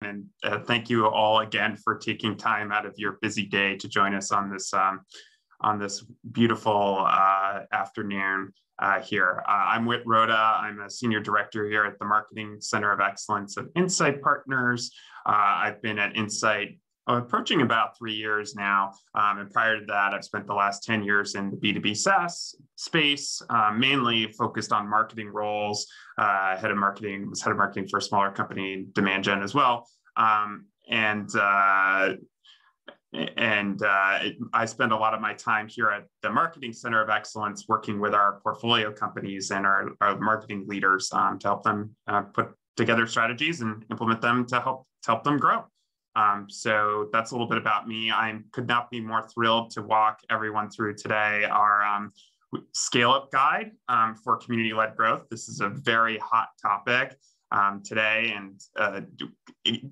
And thank you all again for taking time out of your busy day to join us on this beautiful afternoon here. I'm Whit Rhoda. I'm a senior director here at the Marketing Center of Excellence of OnSite Partners. I've been at OnSite approaching about 3 years now. And prior to that, I've spent the last 10 years in the B2B SaaS space, mainly focused on marketing roles. Was head of marketing for a smaller company, Demand Gen as well. I spend a lot of my time here at the Marketing Center of Excellence working with our portfolio companies and our marketing leaders to help them put together strategies and implement them to help them grow. So that's a little bit about me. I could not be more thrilled to walk everyone through today our scale-up guide for community-led growth. This is a very hot topic today and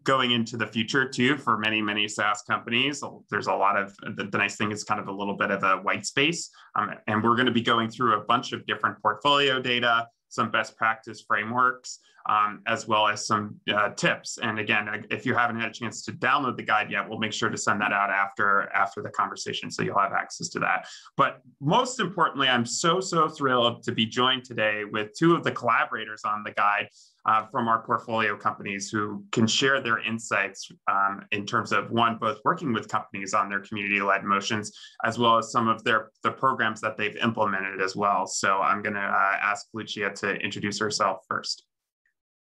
going into the future too for many, many SaaS companies. There's a lot of, the nice thing is kind of a little bit of a white space. And we're going to be going through a bunch of different portfolio data, some best practice frameworks, as well as some tips. And again, if you haven't had a chance to download the guide yet, we'll make sure to send that out after the conversation, so you'll have access to that. But most importantly, I'm so thrilled to be joined today with two of the collaborators on the guide from our portfolio companies who can share their insights in terms of, one, both working with companies on their community-led motions, as well as some of the programs that they've implemented as well. So I'm going to ask Lucia to introduce herself first.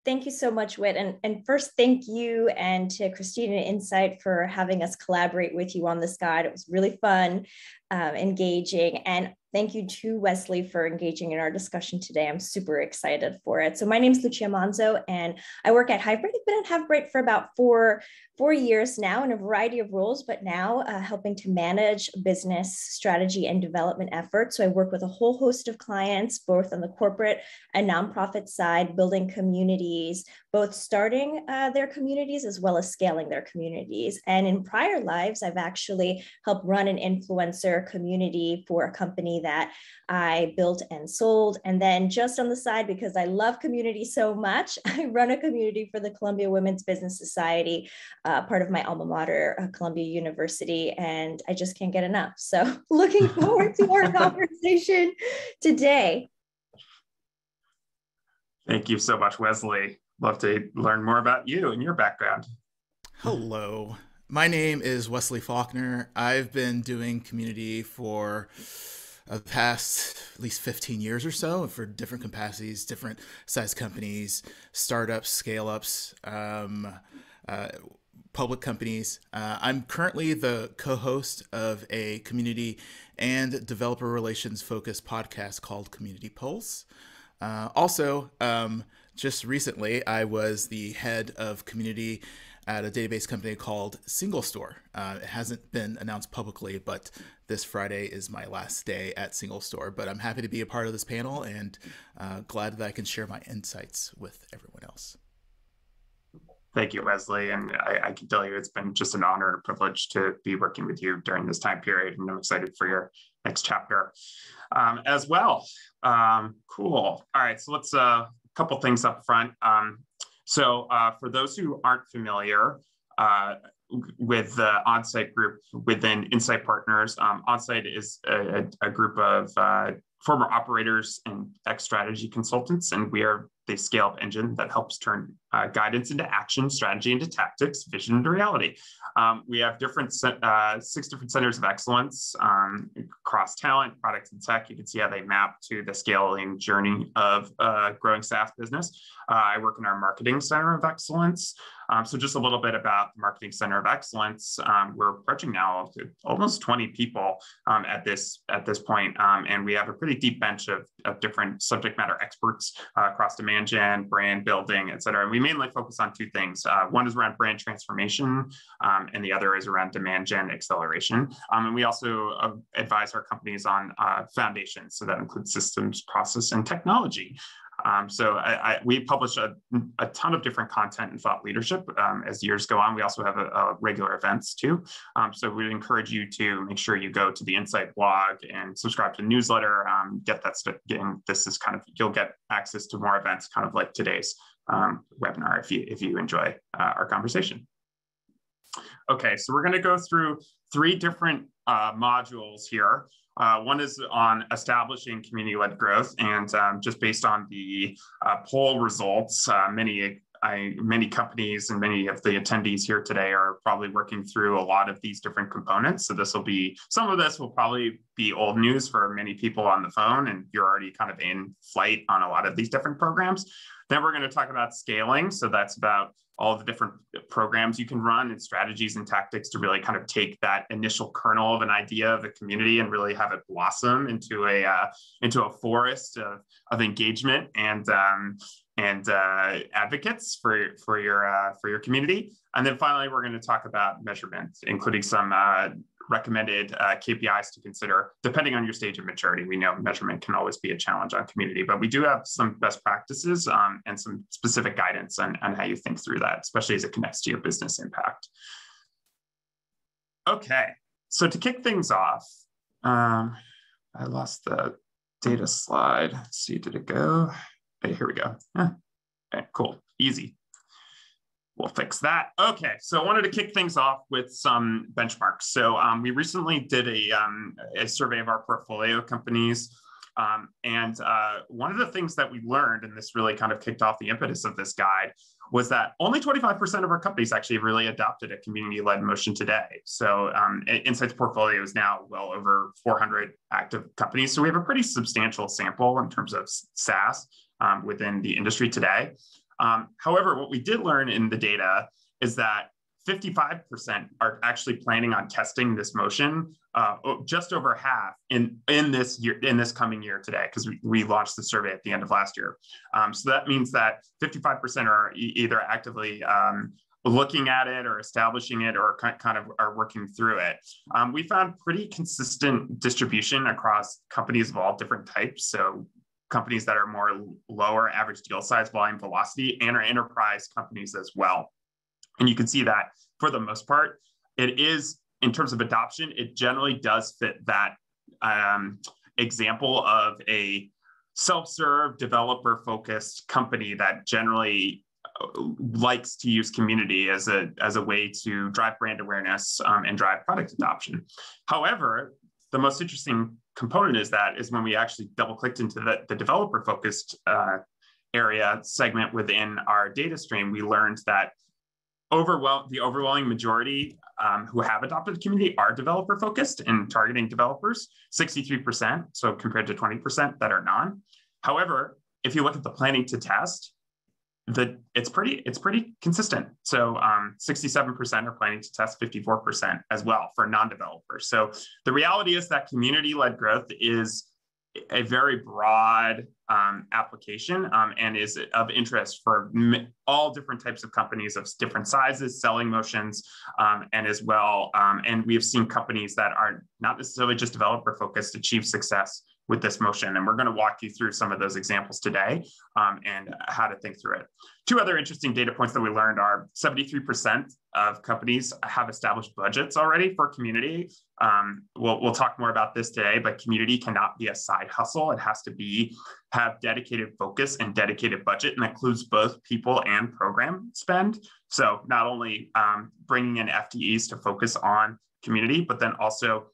Thank you so much, Whit. And first, thank you and to Christine and OnSite for having us collaborate with you on this guide. It was really fun, engaging, and thank you to Wesley for engaging in our discussion today. I'm super excited for it. So my name is Lucia Manzo, and I work at Hybrid. I've been at Hybrid for about four years now in a variety of roles, but now helping to manage business strategy and development efforts. So I work with a whole host of clients, both on the corporate and nonprofit side, building communities, both starting their communities as well as scaling their communities. And in prior lives, I've actually helped run an influencer community for a company that I built and sold. And then just on the side, because I love community so much, I run a community for the Columbia Women's Business Society, part of my alma mater, Columbia University, and I just can't get enough. So looking forward to our conversation today. Thank you so much, Wesley. Love to learn more about you and your background. Hello, my name is Wesley Faulkner. I've been doing community for the past at least 15 years or so for different capacities, different size companies, startups, scale-ups, public companies. I'm currently the co-host of a community and developer relations focused podcast called Community Pulse. Just recently, I was the head of community at a database company called Single Store. It hasn't been announced publicly, but this Friday is my last day at Single Store. But I'm happy to be a part of this panel and glad that I can share my insights with everyone else. Thank you, Wesley. And I can tell you it's been just an honor and privilege to be working with you during this time period. And I'm excited for your next chapter as well. Cool. All right, so let's a couple things up front. So for those who aren't familiar with the OnSite group within OnSite Partners, OnSite is a group of former operators and ex-strategy consultants, and we are the scale-up engine that helps turn guidance into action, strategy into tactics, vision into reality. We have 6 different centers of excellence across talent, product, and tech. You can see how they map to the scaling journey of a growing SaaS business. I work in our Marketing Center of Excellence. So just a little bit about the Marketing Center of Excellence. We're approaching now almost 20 people at this point, and we have a pretty deep bench of different subject matter experts across demand gen, brand building, et cetera. And we mainly focus on 2 things. One is around brand transformation, and the other is around demand gen acceleration. And we also advise our companies on foundations, so that includes systems, process, and technology. So we publish a ton of different content and thought leadership as years go on. We also have regular events too. So we encourage you to make sure you go to the OnSite blog and subscribe to the newsletter, get that stuff. This is kind of, you'll get access to more events kind of like today's webinar if you enjoy our conversation. Okay, so we're going to go through 3 different modules here. One is on establishing community-led growth, and just based on the poll results, many companies and many of the attendees here today are probably working through a lot of these different components. So some of this will probably be old news for many people on the phone, and you're already kind of in flight on a lot of these different programs. Then we're going to talk about scaling. So that's about all the different programs you can run and strategies and tactics to really kind of take that initial kernel of an idea of a community and really have it blossom into a forest of engagement and advocates for your community. And then finally, we're going to talk about measurement, including some recommended KPIs to consider, depending on your stage of maturity. We know measurement can always be a challenge on community, but we do have some best practices and some specific guidance on how you think through that, especially as it connects to your business impact. Okay, so to kick things off, I lost the data slide. Let's see, did it go? Hey, here we go. Okay, cool, easy. We'll fix that. Okay, so I wanted to kick things off with some benchmarks. So we recently did a survey of our portfolio companies. And one of the things that we learned, and this really kind of kicked off the impetus of this guide, was that only 25% of our companies actually really adopted a community-led motion today. So Insight's portfolio is now well over 400 active companies. So we have a pretty substantial sample in terms of SaaS within the industry today. However, what we did learn in the data is that 55% are actually planning on testing this motion, just over half in this coming year today, because we launched the survey at the end of last year. So that means that 55% are either actively looking at it or establishing it or kind of are working through it. We found pretty consistent distribution across companies of all different types. So companies that are more lower average deal size, volume, velocity, and our enterprise companies as well. And you can see that for the most part, it is, in terms of adoption, it generally does fit that example of a self-serve, developer-focused company that generally likes to use community as a way to drive brand awareness and drive product adoption. However, the most interesting component is when we actually double-clicked into the developer-focused area segment within our data stream, we learned that the overwhelming majority who have adopted the community are developer-focused and targeting developers, 63%, so compared to 20% that are non. However, if you look at the planning to test, it's pretty consistent. So 67% are planning to test, 54% as well for non-developers. So the reality is that community-led growth is a very broad application and is of interest for all different types of companies of different sizes, selling motions, and as well. And we have seen companies that are not necessarily just developer focused achieve success with this motion. And we're going to walk you through some of those examples today and how to think through it. 2 other interesting data points that we learned are 73% of companies have established budgets already for community. We'll talk more about this today, but community cannot be a side hustle. It has to have dedicated focus and dedicated budget, and that includes both people and program spend. So not only bringing in FTEs to focus on community, but then also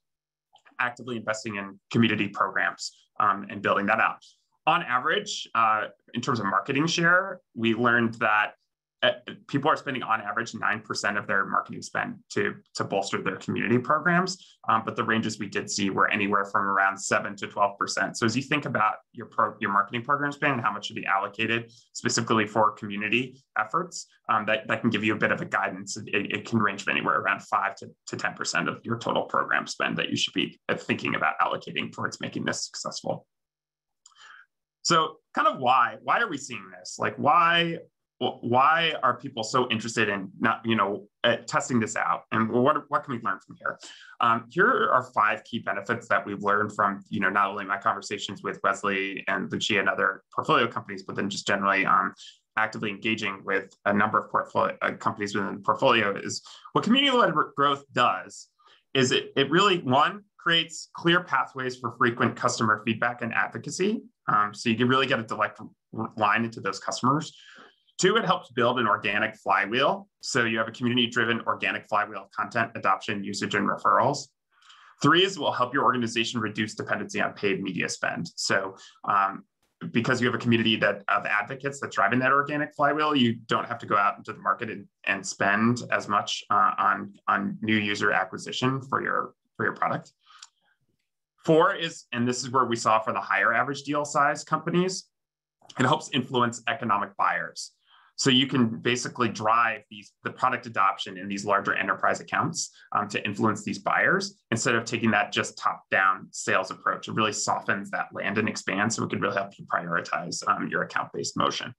actively investing in community programs and building that out. On average, in terms of marketing share, we learned that people are spending on average 9% of their marketing spend to bolster their community programs. But the ranges we did see were anywhere from around 7 to 12%. So as you think about your marketing program spend and how much should be allocated specifically for community efforts, that can give you a bit of a guidance. It can range from anywhere around 5 to 10% of your total program spend that you should be thinking about allocating towards making this successful. So kind of why are we seeing this? Like why are people so interested in testing this out? And what can we learn from here? Here are 5 key benefits that we've learned from not only my conversations with Wesley and Lucia and other portfolio companies, but then just generally actively engaging with a number of portfolio companies within the portfolio. Is what community-led growth does is it really, 1, creates clear pathways for frequent customer feedback and advocacy. So you can really get a direct line into those customers. Two, it helps build an organic flywheel. So you have a community-driven organic flywheel of content, adoption, usage, and referrals. Three is will help your organization reduce dependency on paid media spend. So because you have a community of advocates that's driving that organic flywheel, you don't have to go out into the market and spend as much on new user acquisition for your product. Four is, and this is where we saw for the higher average deal size companies, it helps influence economic buyers. So you can basically drive the product adoption in these larger enterprise accounts to influence these buyers instead of taking that just top-down sales approach. It really softens that land and expand, so it could really help you prioritize your account-based motion.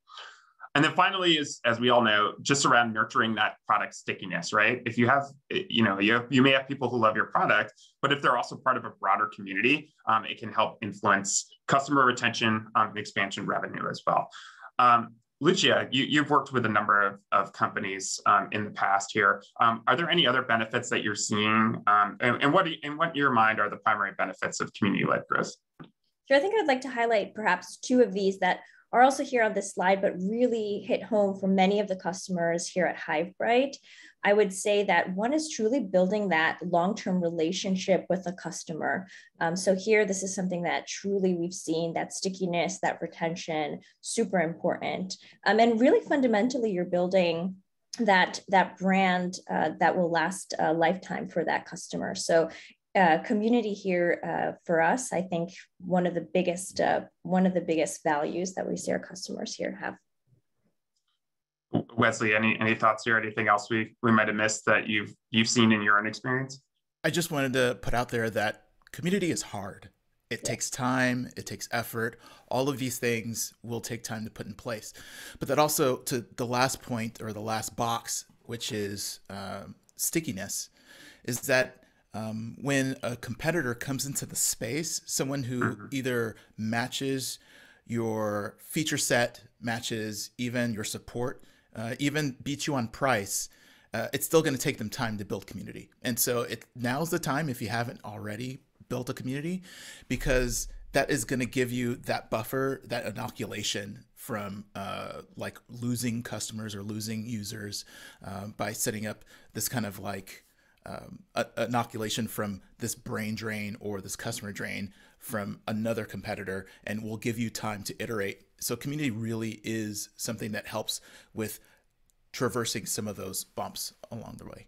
And then finally is, as we all know, just around nurturing that product stickiness, right? If you have, you may have people who love your product, but if they're also part of a broader community, it can help influence customer retention and expansion revenue as well. Lucia, you've worked with a number of companies in the past here. Are there any other benefits that you're seeing? And what in your mind are the primary benefits of community-led growth? Sure, I think I'd like to highlight perhaps two of these that are also here on this slide, but really hit home for many of the customers here at HiveBright. I would say that one is truly building that long-term relationship with a customer. So here, this is something that truly we've seen, that stickiness, that retention, super important. And really fundamentally, you're building that brand that will last a lifetime for that customer. So community here for us, I think one of the biggest values that we see our customers here have. Wesley, any thoughts here? Anything else we might have missed that you've seen in your own experience? I just wanted to put out there that community is hard. It takes time, it takes effort. All of these things will take time to put in place. But that also, to the last point or the last box, which is stickiness, is that when a competitor comes into the space, someone who either matches your feature set, matches even your support, even beats you on price, it's still going to take them time to build community. And so now's the time, if you haven't already built a community, because that is going to give you that buffer, that inoculation from like losing customers or losing users by setting up this kind of like inoculation from this brain drain or this customer drain from another competitor, and will give you time to iterate. So community really is something that helps with traversing some of those bumps along the way.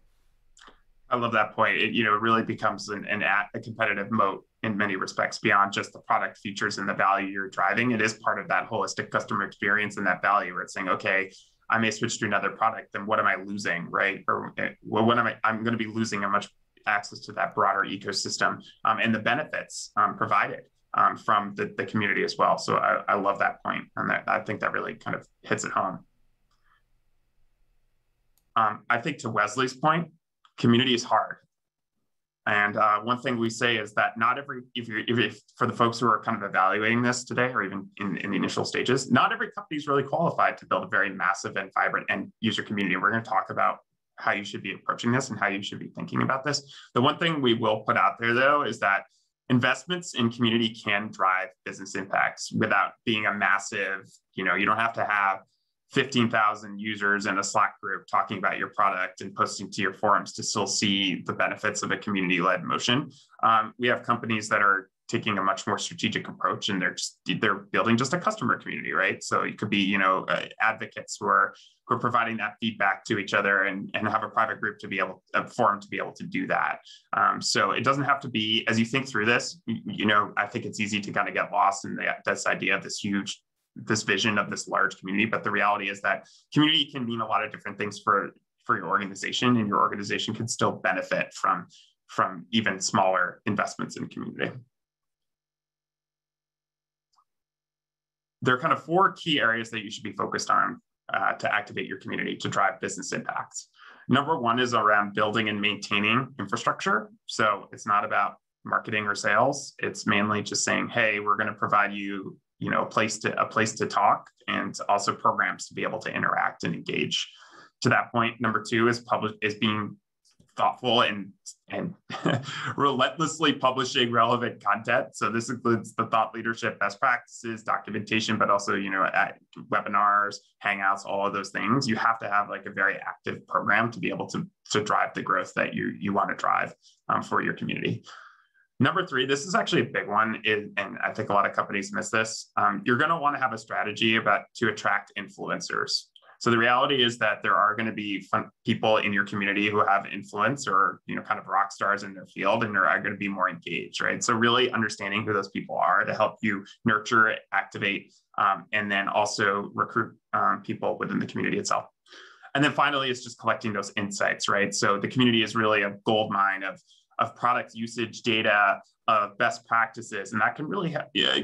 I love that point. It really becomes a competitive moat in many respects beyond just the product features and the value you're driving. It is part of that holistic customer experience and that value where it's saying, okay, I may switch to another product, then what am I losing, right? Or what I'm going to be losing much access to that broader ecosystem and the benefits provided from the community as well. So I love that point, and I think that really kind of hits it home. I think to Wesley's point, community is hard. And one thing we say is that not every, if for the folks who are kind of evaluating this today, or even in the initial stages, not every company is really qualified to build a very massive and vibrant end user community. We're going to talk about how you should be approaching this and how you should be thinking about this. The one thing we will put out there, though, is that investments in community can drive business impacts without being a massive, you don't have to have 15,000 users in a Slack group talking about your product and posting to your forums to still see the benefits of a community-led motion. We have companies that are taking a much more strategic approach, and they're building just a customer community, right? So it could be, advocates who are providing that feedback to each other and have a private group to be able, a forum to be able to do that. So it doesn't have to be, as you think through this, I think it's easy to kind of get lost in this idea of this vision of this large community. But the reality is that community can mean a lot of different things for your organization, and your organization can still benefit from even smaller investments in community. There are kind of 4 key areas that you should be focused on to activate your community to drive business impacts. Number 1 is around building and maintaining infrastructure. So it's not about marketing or sales. It's mainly just saying, hey, we're going to provide you a place to talk, and also programs to be able to interact and engage. To that point, number 2 is being thoughtful and relentlessly publishing relevant content. So this includes the thought leadership, best practices, documentation, but also, at webinars, hangouts, all of those things. You have to have like a very active program to be able to drive the growth that you want to drive for your community. Number 3, this is actually a big one, and I think a lot of companies miss this. You're going to want to have a strategy to attract influencers. So the reality is that there are going to be fun people in your community who have influence or, kind of rock stars in their field, and are going to be more engaged, right? So really understanding who those people are to help you nurture, activate, and then also recruit people within the community itself. And then finally, it's just collecting those insights, right? So the community is really a gold mine of product usage data, of best practices, and that can really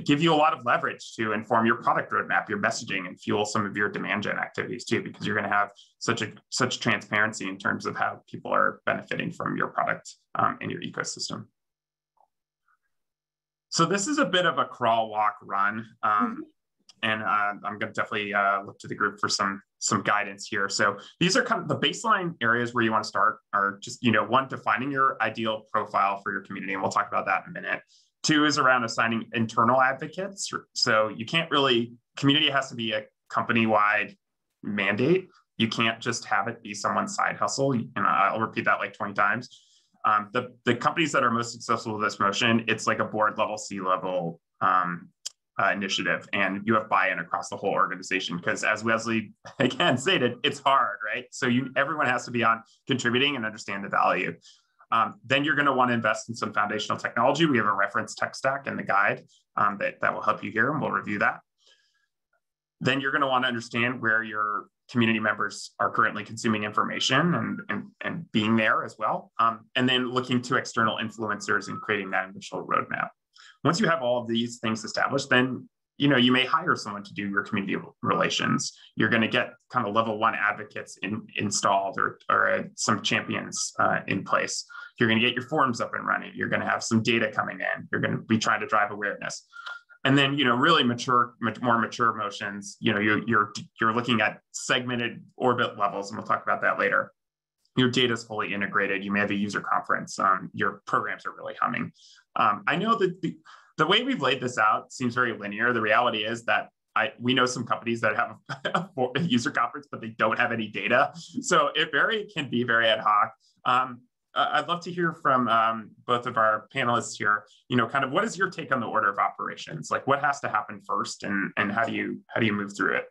give you a lot of leverage to inform your product roadmap, your messaging, and fuel some of your demand gen activities too, because you're going to have such transparency in terms of how people are benefiting from your product and your ecosystem. So this is a bit of a crawl, walk, run, and I'm going to definitely look to the group for some guidance here. So these are kind of the baseline areas where you want to start are just, 1, defining your ideal profile for your community. And we'll talk about that in a minute. 2 is around assigning internal advocates. So you can't really, community has to be a company-wide mandate. You can't just have it be someone's side hustle. And I'll repeat that like 20 times. The companies that are most successful with this motion, it's like a board level, C-level initiative, and you have buy-in across the whole organization, because as Wesley again stated, it's hard, right? So everyone has to be on contributing and understand the value. Then you're going to want to invest in some foundational technology. We have a reference tech stack in the guide that will help you here, and we'll review that. Then you're going to want to understand where your community members are currently consuming information and being there as well. And then looking to external influencers and creating that initial roadmap. Once you have all of these things established, then you may hire someone to do your community relations. You're going to get kind of level 1 advocates installed or some champions in place. You're going to get your forums up and running. You're going to have some data coming in. You're going to be trying to drive awareness. And then, really more mature motions, you're looking at segmented orbit levels, and we'll talk about that later. Your data is fully integrated. You may have a user conference. Your programs are really humming. I know that the way we've laid this out seems very linear. The reality is that we know some companies that have a user conference, but they don't have any data. So it can be very ad hoc. I'd love to hear from both of our panelists here, kind of what is your take on the order of operations? Like what has to happen first, and how do you move through it?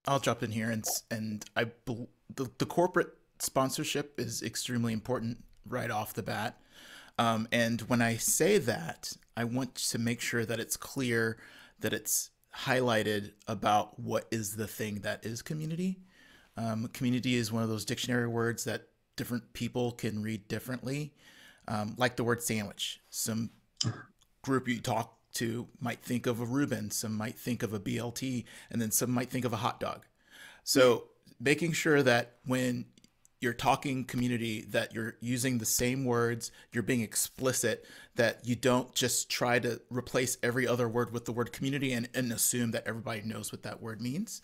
I'll jump in here, and the corporate sponsorship is extremely important right off the bat. And when I say that, I want to make sure that it's clear that it's highlighted about what is the thing that is community. Community is one of those dictionary words that different people can read differently, like the word sandwich. Some group you talk to might think of a Reuben, some might think of a BLT, and then some might think of a hot dog. So making sure that when you're talking community, that you're using the same words, you're being explicit, that you don't just try to replace every other word with the word community and assume that everybody knows what that word means.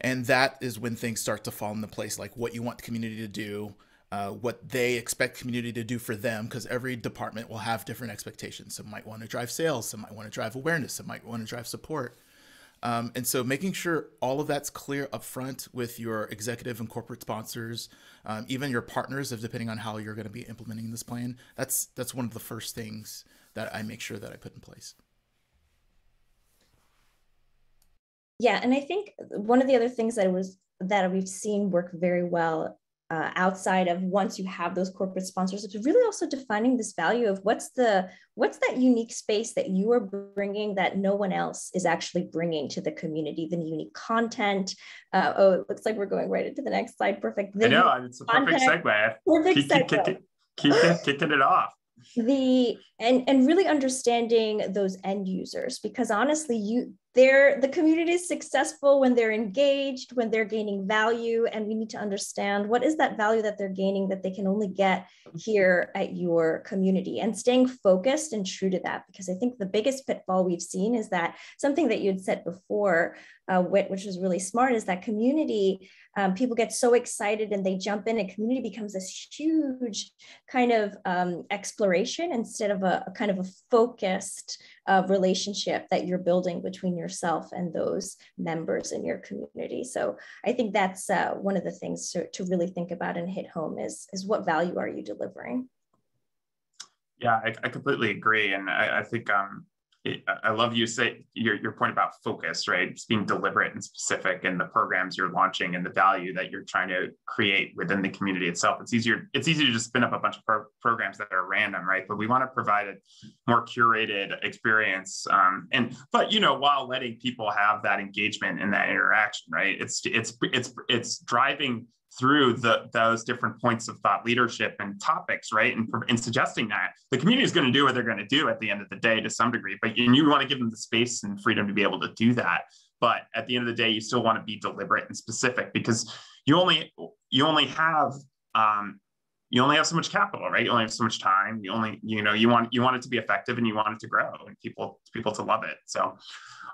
And that is when things start to fall into place, like what you want the community to do, what they expect community to do for them, because every department will have different expectations. Some might want to drive sales, some might want to drive awareness, some might want to drive support. And so making sure all of that's clear up front with your executive and corporate sponsors, even your partners, depending on how you're going to be implementing this plan, that's one of the first things that I make sure that I put in place. Yeah, and I think one of the other things that we've seen work very well outside of once you have those corporate sponsors, it's really also defining this value of what's that unique space that you are bringing that no one else is actually bringing to the community, the unique content. It looks like we're going right into the next slide. Perfect. I know, it's a perfect segue. Keep kicking it off. And really understanding those end users, because honestly, the community is successful when they're engaged, when they're gaining value, and we need to understand what is that value that they're gaining that they can only get here at your community, and staying focused and true to that. Because I think the biggest pitfall we've seen is that something that you had said before, Whit, which was really smart, is that community people get so excited and they jump in, and community becomes this huge kind of exploration instead of a kind of a focused relationship that you're building between yourself and those members in your community. So I think that's one of the things to really think about and hit home is what value are you delivering? Yeah, I completely agree. And I think I love you say your point about focus, right? It's being deliberate and specific in the programs you're launching and the value that you're trying to create within the community itself. It's easy to just spin up a bunch of programs that are random, right? But we want to provide a more curated experience. But while letting people have that engagement and that interaction, right? It's driving through those different points of thought leadership and topics, right? And suggesting that the community is going to do what they're going to do at the end of the day to some degree, but you want to give them the space and freedom to be able to do that. But at the end of the day, you still want to be deliberate and specific, because you only have so much capital, right? You only have so much time. You want it to be effective, and you want it to grow and people to love it. So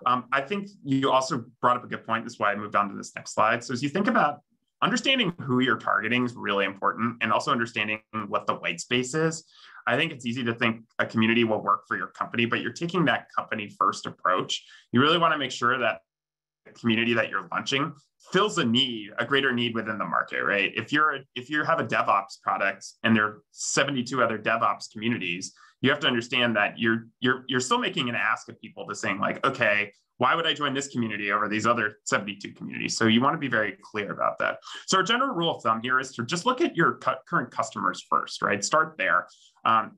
I think you also brought up a good point. That's why I moved on to this next slide. So as you think about understanding who you're targeting is really important, and also understanding what the white space is. I think it's easy to think a community will work for your company, but you're taking that company first approach. You really want to make sure that the community that you're launching fills a greater need within the market, right? If you have a DevOps product and there are 72 other DevOps communities, you have to understand that you're still making an ask of people to saying like, okay, why would I join this community over these other 72 communities? So you want to be very clear about that. So our general rule of thumb here is to just look at your current customers first, right? Start there.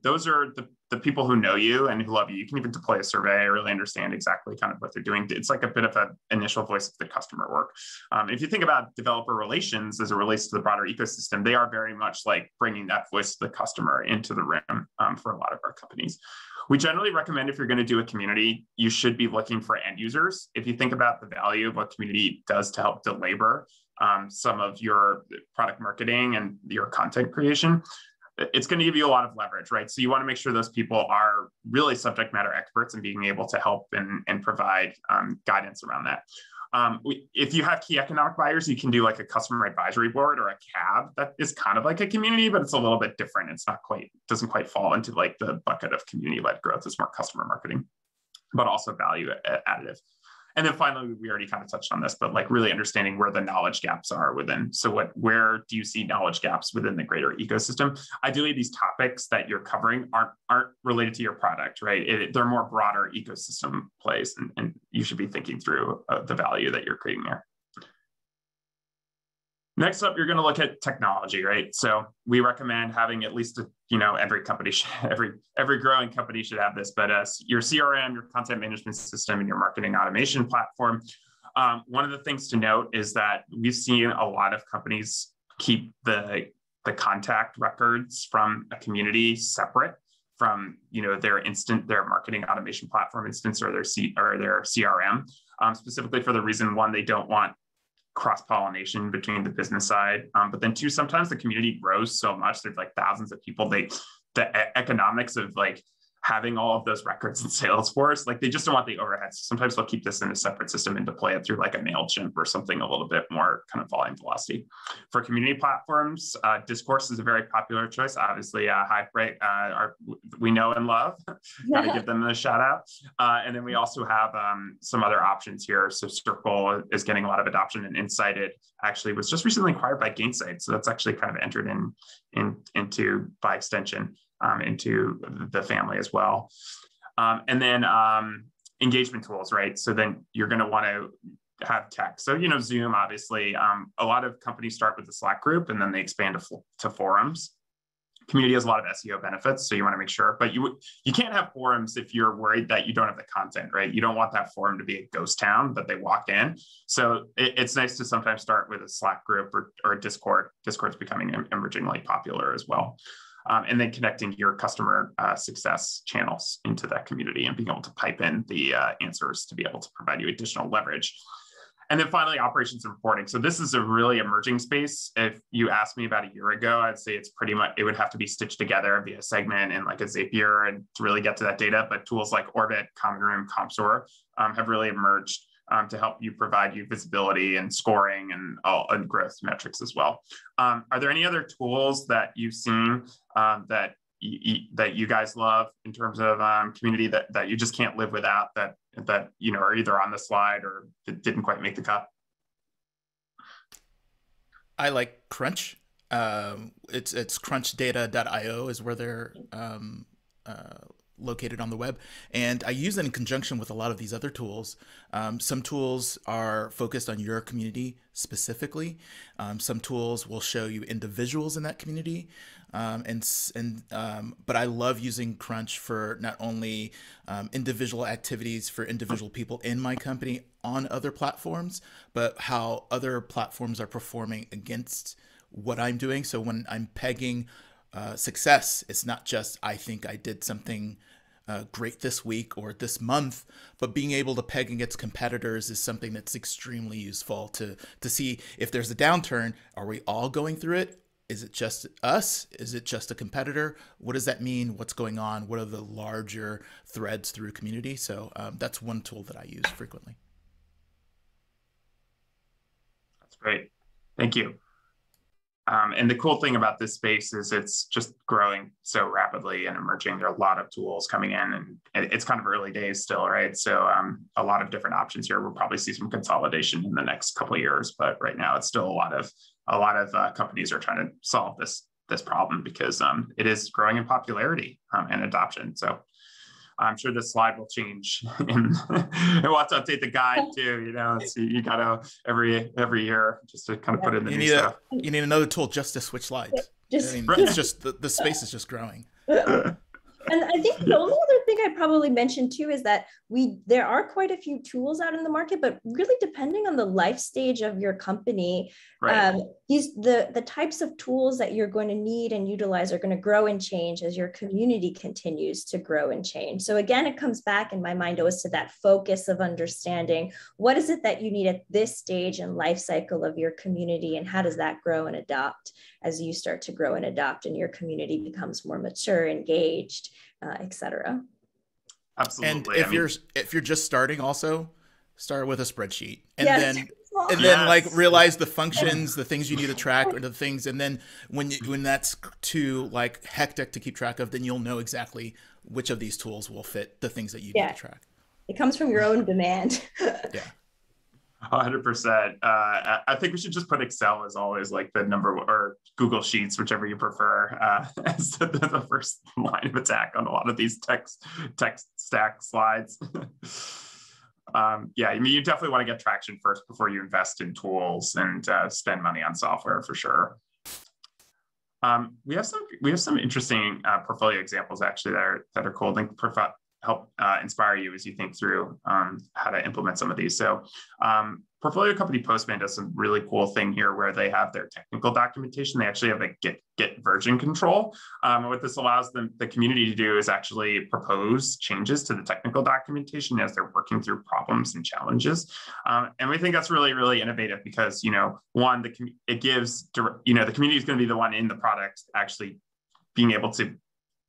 Those are the people who know you and who love you. You can even deploy a survey, really understand exactly kind of what they're doing. It's like a bit of an initial voice of the customer work. If you think about developer relations as it relates to the broader ecosystem, they are very much like bringing that voice of the customer into the room for a lot of our companies. We generally recommend if you're going to do a community, you should be looking for end users. If you think about the value of what community does to help delabor some of your product marketing and your content creation, it's going to give you a lot of leverage, right? So you want to make sure those people are really subject matter experts and being able to help and provide guidance around that. If you have key economic buyers, you can do like a customer advisory board or a CAB. That is kind of like a community, but it's a little bit different. Doesn't quite fall into like the bucket of community-led growth. It's more customer marketing, but also value additive. And then finally, we already kind of touched on this, but like really understanding where the knowledge gaps are within. So where do you see knowledge gaps within the greater ecosystem? Ideally, these topics that you're covering aren't related to your product, right? They're more broader ecosystem plays, and you should be thinking through the value that you're creating there. Next up, you're going to look at technology, right? So we recommend having at least every company, every growing company should have this, but your CRM, your content management system, and your marketing automation platform. One of the things to note is that we've seen a lot of companies keep the contact records from a community separate from their marketing automation platform instance or their CRM, specifically for the reason one, they don't want cross-pollination between the business side. But then two, sometimes the community grows so much, there's like thousands of people, the economics of like having all of those records in Salesforce, like they just don't want the overhead. So sometimes they'll keep this in a separate system and deploy it through like a MailChimp or something a little bit more kind of volume velocity. For community platforms, Discourse is a very popular choice. Obviously, Hivebreak, we know and love. Got to give them a shout out. And then we also have some other options here. So Circle is getting a lot of adoption, and Insighted actually was just recently acquired by Gainsight. So that's actually kind of entered into by extension into the family as well. And then engagement tools, right? So then you're going to want to have text. So, Zoom, obviously, a lot of companies start with the Slack group and then they expand to forums. Community has a lot of SEO benefits, so you want to make sure, but you can't have forums if you're worried that you don't have the content, right? You don't want that forum to be a ghost town that they walk in. So it's nice to sometimes start with a Slack group or Discord. Discord's becoming emergingly popular as well. And then connecting your customer success channels into that community and being able to pipe in the answers to be able to provide you additional leverage. And then finally, operations and reporting. So this is a really emerging space. If you asked me about a year ago, I'd say it's pretty much, it would have to be stitched together via Segment and like a Zapier and to really get to that data. But tools like Orbit, Common Room, CompStor have really emerged to help you provide you visibility and scoring and growth metrics as well. Are there any other tools that you've seen that you guys love in terms of community that you just can't live without, that are either on the slide or that didn't quite make the cut? I like Crunch. It's crunchdata.io is where they're located on the web, and I use it in conjunction with a lot of these other tools. Some tools are focused on your community specifically. Some tools will show you individuals in that community, but I love using Crunch for not only individual activities for individual people in my company on other platforms, but how other platforms are performing against what I'm doing. So when I'm pegging success, it's not just I think I did something great this week or this month, but being able to peg against competitors is something that's extremely useful to see if there's a downturn. Are we all going through it? Is it just us? Is it just a competitor? What does that mean? What's going on? What are the larger threads through community? So that's one tool that I use frequently. That's great. Thank you. And the cool thing about this space is it's just growing so rapidly and emerging. There are a lot of tools coming in, and it's kind of early days still, right? So a lot of different options here. We'll probably see some consolidation in the next couple of years, but right now it's still a lot of companies are trying to solve this problem because it is growing in popularity and adoption. So I'm sure this slide will change, and we'll have to update the guide too. So you gotta every year just to kind of put in the new stuff. You need another tool just to switch slides. It's just the space is just growing. And I think the only other thing I'd probably mention too is that there are quite a few tools out in the market, but really depending on the life stage of your company, right. The types of tools that you're going to need and utilize are going to grow and change as your community continues to grow and change. So again, it comes back in my mind always to that focus of understanding what is it that you need at this stage and life cycle of your community, and how does that grow and adopt as you start to grow and adopt and your community becomes more mature, engaged, et cetera. Absolutely. And if you're just starting, also start with a spreadsheet, and then like realize the functions, the things you need to track, or the things, and then when that's too like hectic to keep track of, then you'll know exactly which of these tools will fit the things that you need to track. It comes from your own demand. Yeah. 100%. I think we should just put Excel as always, like the number, or Google Sheets, whichever you prefer, as the first line of attack on a lot of these text stack slides. Yeah, I mean, you definitely want to get traction first before you invest in tools and spend money on software for sure. We have some interesting portfolio examples actually that are cool. I think help inspire you as you think through how to implement some of these. So Portfolio Company Postman does some really cool thing here where they have their technical documentation. They actually have a Git version control. What this allows the community to do is actually propose changes to the technical documentation as they're working through problems and challenges. And we think that's really, really innovative because, one, it gives, the community is going to be the one in the product actually being able to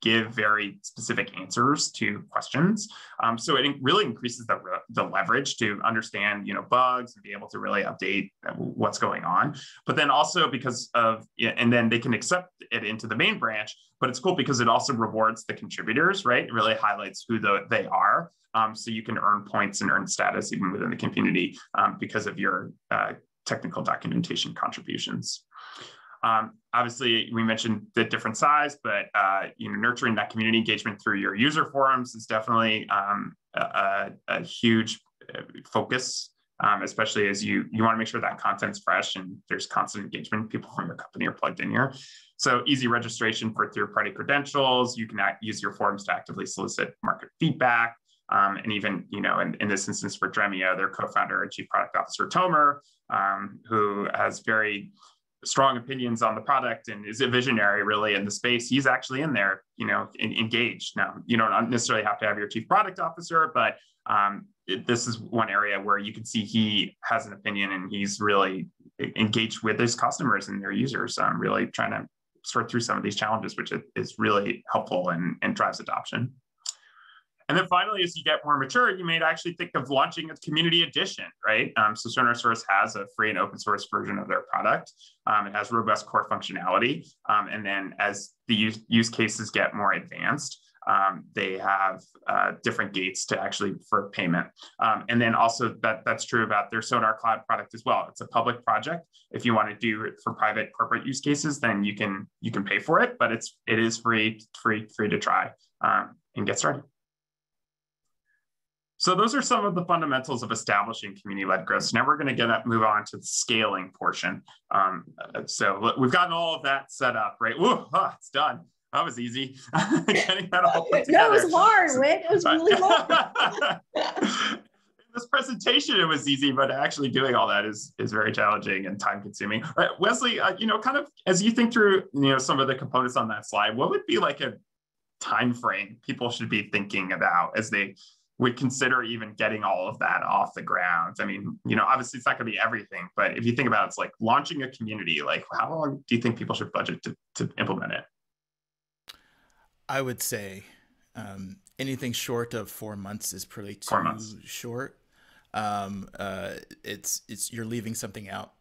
give very specific answers to questions. So it really increases the leverage to understand, bugs and be able to really update what's going on. But then also because of, and then they can accept it into the main branch, but it's cool because it also rewards the contributors, right? It really highlights who they are. So you can earn points and earn status even within the community because of your technical documentation contributions. Obviously, we mentioned the different size, but nurturing that community engagement through your user forums is definitely a huge focus, especially as you want to make sure that content's fresh and there's constant engagement. People from your company are plugged in here. So easy registration for third-party credentials. You can use your forums to actively solicit market feedback. And even, in this instance for Dremio, their co-founder and chief product officer, Tomer, who has very strong opinions on the product and is a visionary really in the space. He's actually in there, engaged. Now, you don't necessarily have to have your chief product officer, but this is one area where you can see he has an opinion and he's really engaged with his customers and their users, really trying to sort through some of these challenges, which is really helpful and drives adoption. And then finally, as you get more mature, you may actually think of launching a community edition, right? So Sonar Source has a free and open source version of their product. It has robust core functionality. And then as the use cases get more advanced, they have different gates to actually for payment. And then also that's true about their Sonar Cloud product as well. It's a public project. If you want to do it for private corporate use cases, then you can pay for it, but it is free to try and get started. So those are some of the fundamentals of establishing community-led growth. So now we're going to move on to the scaling portion. So we've gotten all of that set up, right? Woo, it's done. That was easy. Getting that all put together. No, it was hard, Whit. It was really hard. In this presentation, it was easy, but actually doing all that is very challenging and time consuming. Wesley, kind of as you think through, some of the components on that slide, what would be like a time frame people should be thinking about as they would consider even getting all of that off the ground? I mean, obviously it's not going to be everything, but if you think about it, it's like launching a community, like how long do you think people should budget to implement it? I would say anything short of 4 months is pretty too short. It's you're leaving something out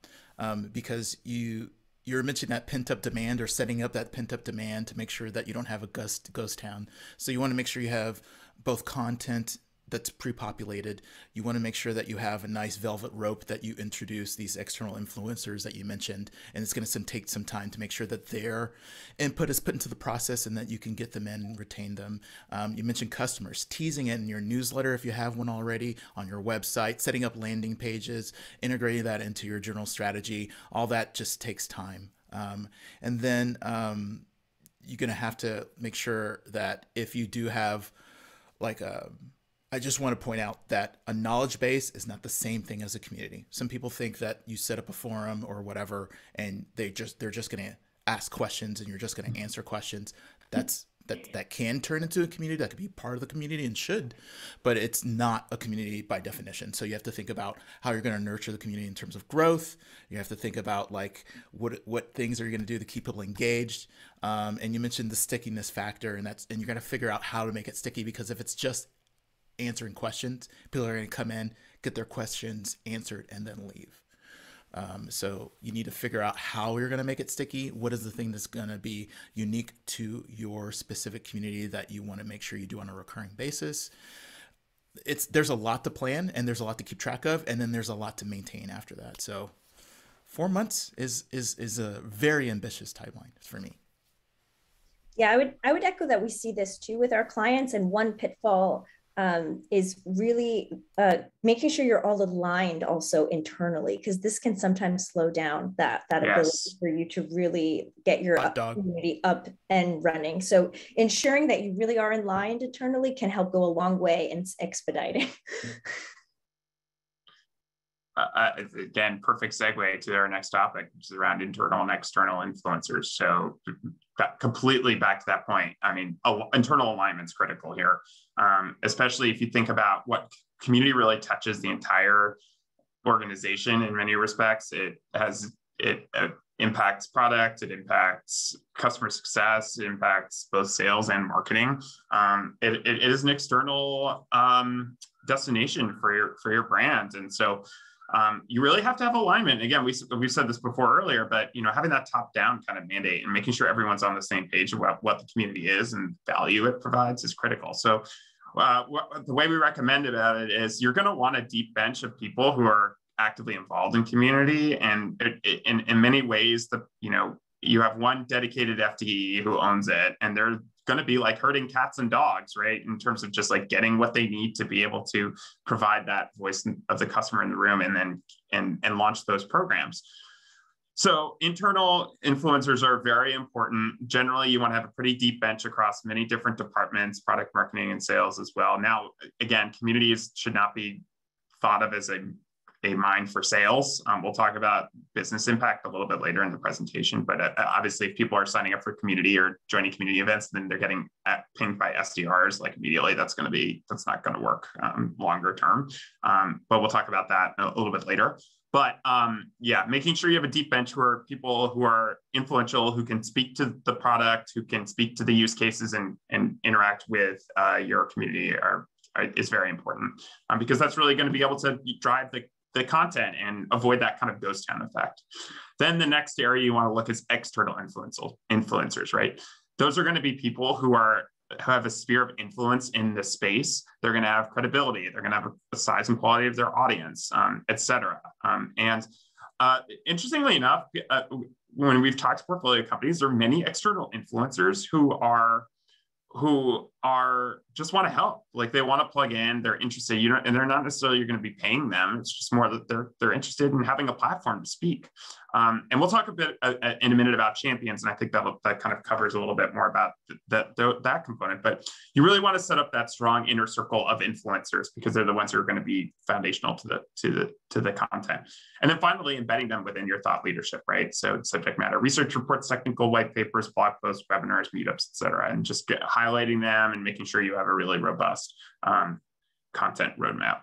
because you're mentioning that pent-up demand or setting up that pent-up demand to make sure that you don't have a ghost town. So you want to make sure you have both content that's pre-populated. You want to make sure that you have a nice velvet rope that you introduce these external influencers that you mentioned, and it's going to take some time to make sure that their input is put into the process and that you can get them in and retain them. You mentioned customers, teasing it in your newsletter if you have one already, on your website, setting up landing pages, integrating that into your general strategy. All that just takes time. And then you're going to have to make sure that if you do have I just want to point out that a knowledge base is not the same thing as a community. Some people think that you set up a forum or whatever, and they're just going to ask questions and you're just going to answer questions. That can turn into a community. That could be part of the community and should, but it's not a community by definition. So you have to think about how you're going to nurture the community in terms of growth. You have to think about what things are you going to do to keep people engaged. And you mentioned the stickiness factor, and you're going to figure out how to make it sticky, because if it's just answering questions, people are going to come in, get their questions answered, and then leave. So you need to figure out how you're going to make it sticky. What is the thing that's going to be unique to your specific community that you want to make sure you do on a recurring basis? There's a lot to plan, and there's a lot to keep track of, and then there's a lot to maintain after that. So 4 months is a very ambitious timeline for me. Yeah, I would echo that. We see this too with our clients, and one pitfall is really making sure you're all aligned also internally, because this can sometimes slow down that ability for you to really get your community up and running. So ensuring that you really are aligned internally can help go a long way in expediting. Again, perfect segue to our next topic, which is around internal and external influencers. So completely back to that point. I mean, internal alignment is critical here, especially if you think about what community really touches the entire organization in many respects. It impacts product, it impacts customer success, it impacts both sales and marketing. It is an external destination for your brand, and so you really have to have alignment. Again, we've said this before earlier, but having that top-down kind of mandate and making sure everyone's on the same page of what the community is and value it provides is critical. So the way we recommend about it is you're going to want a deep bench of people who are actively involved in community, and in many ways, you have one dedicated FTE who owns it, and they're going to be like herding cats and dogs, right? In terms of just like getting what they need to be able to provide that voice of the customer in the room, and then launch those programs. So internal influencers are very important. Generally, you want to have a pretty deep bench across many different departments, product marketing and sales as well. Now, again, communities should not be thought of as a mine for sales. We'll talk about business impact a little bit later in the presentation, but obviously if people are signing up for community or joining community events, then they're getting pinged by SDRs like immediately. That's not going to work longer term. But we'll talk about that a little bit later. But yeah, making sure you have a deep bench who are people who are influential, who can speak to the product, who can speak to the use cases and interact with your community is very important, because that's really going to be able to drive the content and avoid that kind of ghost town effect. Then the next area you want to look is external influencers, right? Those are going to be people who have a sphere of influence in this space. They're going to have credibility. They're going to have a size and quality of their audience, et cetera. Interestingly enough, when we've talked to portfolio companies, there are many external influencers who just want to help. Like, they want to plug in, they're interested, and they're not necessarily going to be paying them. It's just more that they're interested in having a platform to speak. And we'll talk a bit in a minute about champions, and I think that kind of covers a little bit more about that component. But you really want to set up that strong inner circle of influencers, because they're the ones who are going to be foundational to the content. And then finally, embedding them within your thought leadership, right? So subject matter research reports, technical white papers, blog posts, webinars, meetups, et cetera, and just highlighting them and making sure you have a really robust content roadmap.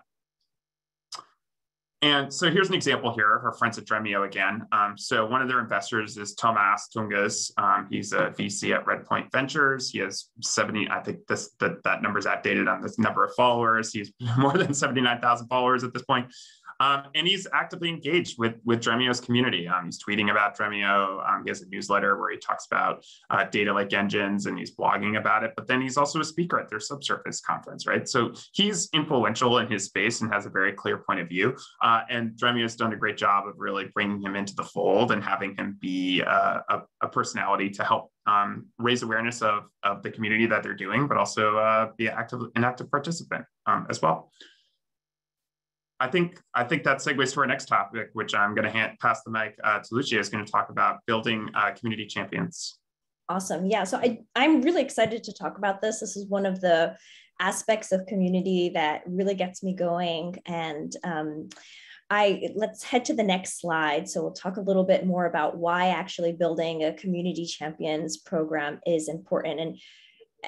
And so here's an example here, our friends at Dremio again. So one of their investors is Tomas Tungas. He's a VC at Redpoint Ventures. He has 70, I think that number is outdated on this number of followers. He's more than 79,000 followers at this point. And he's actively engaged with Dremio's community. He's tweeting about Dremio. He has a newsletter where he talks about data lake engines, and he's blogging about it. But then he's also a speaker at their Subsurface conference, right? So he's influential in his space and has a very clear point of view. And Dremio's done a great job of really bringing him into the fold and having him be a personality to help raise awareness of the community that they're doing, but also be an active participant as well. I think that segues to our next topic, which I'm going to pass the mic to Lucia, is going to talk about building community champions. Awesome. Yeah. So I'm really excited to talk about this. This is one of the aspects of community that really gets me going. And let's head to the next slide. So we'll talk a little bit more about why actually building a community champions program is important.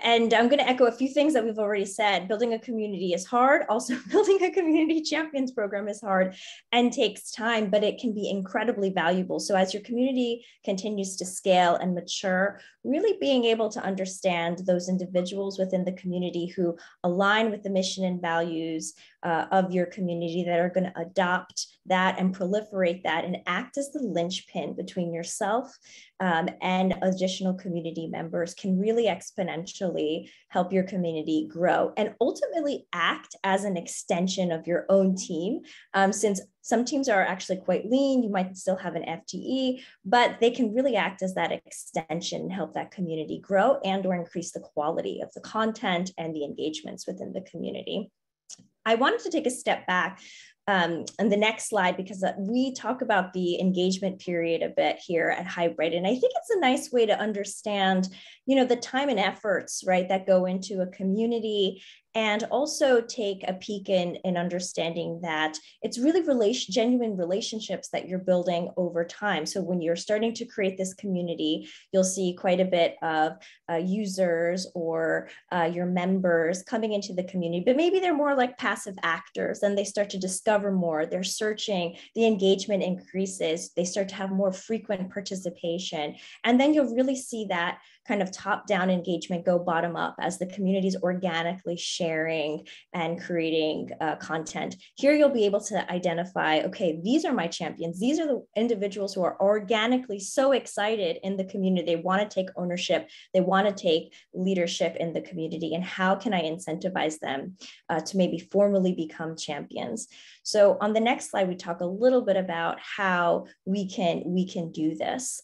And I'm going to echo a few things that we've already said. Building a community is hard. Also, building a community champions program is hard and takes time, but it can be incredibly valuable. So as your community continues to scale and mature, really being able to understand those individuals within the community who align with the mission and values of your community, that are going to adopt that and proliferate that and act as the linchpin between yourself and additional community members, can really exponentially help your community grow and ultimately act as an extension of your own team. Since some teams are actually quite lean, you might still have an FTE, but they can really act as that extension and help that community grow and or increase the quality of the content and the engagements within the community. I wanted to take a step back on the next slide, because we talk about the engagement period a bit here at Hybrid. And I think it's a nice way to understand, the time and efforts, right, that go into a community, and also take a peek in understanding that it's really genuine relationships that you're building over time. So when you're starting to create this community, you'll see quite a bit of users or your members coming into the community, but maybe they're more like passive actors, and they start to discover more, they're searching, the engagement increases, they start to have more frequent participation. And then you'll really see that kind of top-down engagement go bottom up as the community is organically sharing and creating content. Here you'll be able to identify, okay, these are my champions. These are the individuals who are organically so excited in the community. They want to take ownership. They want to take leadership in the community. And how can I incentivize them to maybe formally become champions? So on the next slide, we talk a little bit about how we can do this.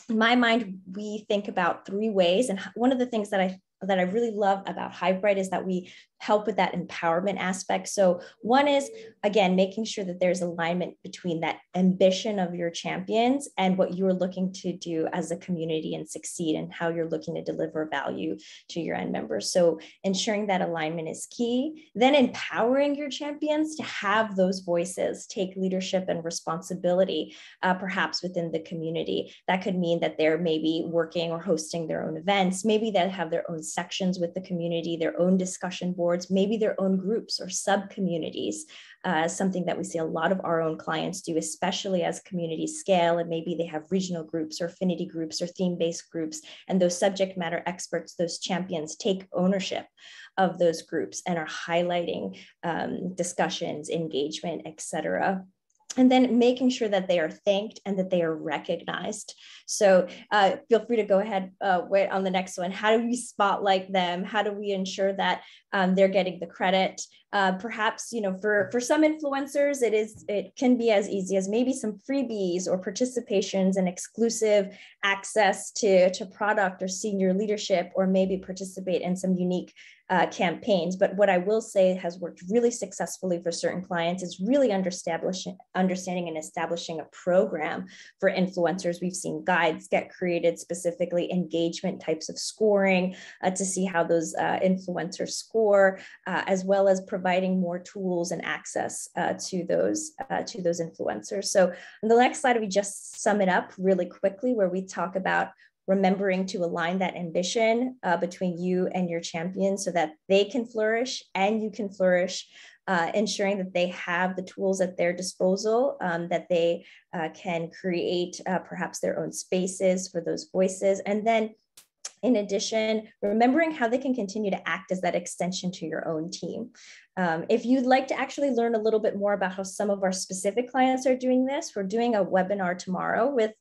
In my mind, we think about 3 ways. And one of the things that I really love about Hybrid is that we help with that empowerment aspect. So one is, again, making sure that there's alignment between that ambition of your champions and what you're looking to do as a community and succeed, and how you're looking to deliver value to your end members. So ensuring that alignment is key. Then empowering your champions to have those voices, take leadership and responsibility, perhaps within the community. That could mean that they're maybe working or hosting their own events. Maybe they have their own sections with the community, their own discussion boards, maybe their own groups or sub-communities, something that we see a lot of our own clients do, especially as communities scale, and maybe they have regional groups or affinity groups or theme-based groups, and those subject matter experts, those champions, take ownership of those groups and are highlighting discussions, engagement, etc. And then making sure that they are thanked and that they are recognized. So feel free to go ahead, wait on the next one. How do we spotlight them? How do we ensure that they're getting the credit? Perhaps, for some influencers, it can be as easy as maybe some freebies or participations and exclusive access to product or senior leadership, or maybe participate in some unique campaigns. But what I will say has worked really successfully for certain clients is really understanding and establishing a program for influencers. We've seen guides get created, specifically engagement types of scoring to see how those influencers score, as well as providing more tools and access to those influencers. So on the next slide, we just sum it up really quickly, where we talk about remembering to align that ambition between you and your champions so that they can flourish and you can flourish, ensuring that they have the tools at their disposal, that they can create perhaps their own spaces for those voices. And then in addition, remembering how they can continue to act as that extension to your own team. If you'd like to actually learn a little bit more about how some of our specific clients are doing this, we're doing a webinar tomorrow with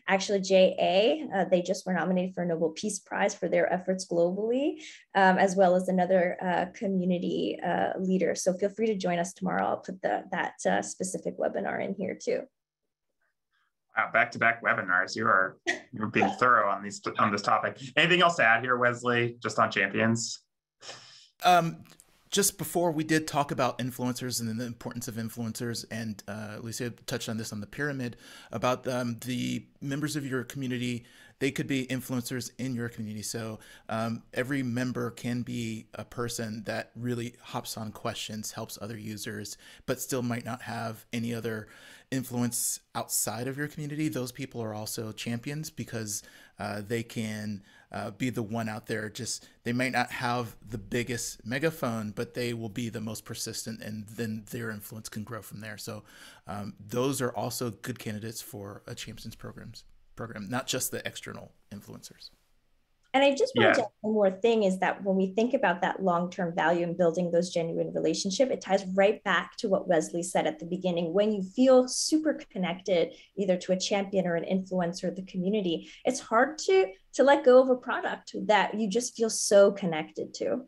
actually JA. They just were nominated for a Nobel Peace Prize for their efforts globally, as well as another community leader. So feel free to join us tomorrow. I'll put that specific webinar in here too. Wow, back-to-back webinars. You're being thorough on this topic. Anything else to add here, Wesley, just on champions? Just before, we did talk about influencers and the importance of influencers, and Lucia touched on this on the pyramid about the members of your community. They could be influencers in your community. So every member can be a person that really hops on questions, helps other users, but still might not have any other influence outside of your community. Those people are also champions because they can be the one out there. Just, they might not have the biggest megaphone, but they will be the most persistent, and then their influence can grow from there. So those are also good candidates for a champions program, not just the external influencers. And I just wanted to add one more thing, is that when we think about that long-term value in building those genuine relationships, it ties right back to what Wesley said at the beginning. When you feel super connected either to a champion or an influencer of the community, it's hard to let go of a product that you just feel so connected to.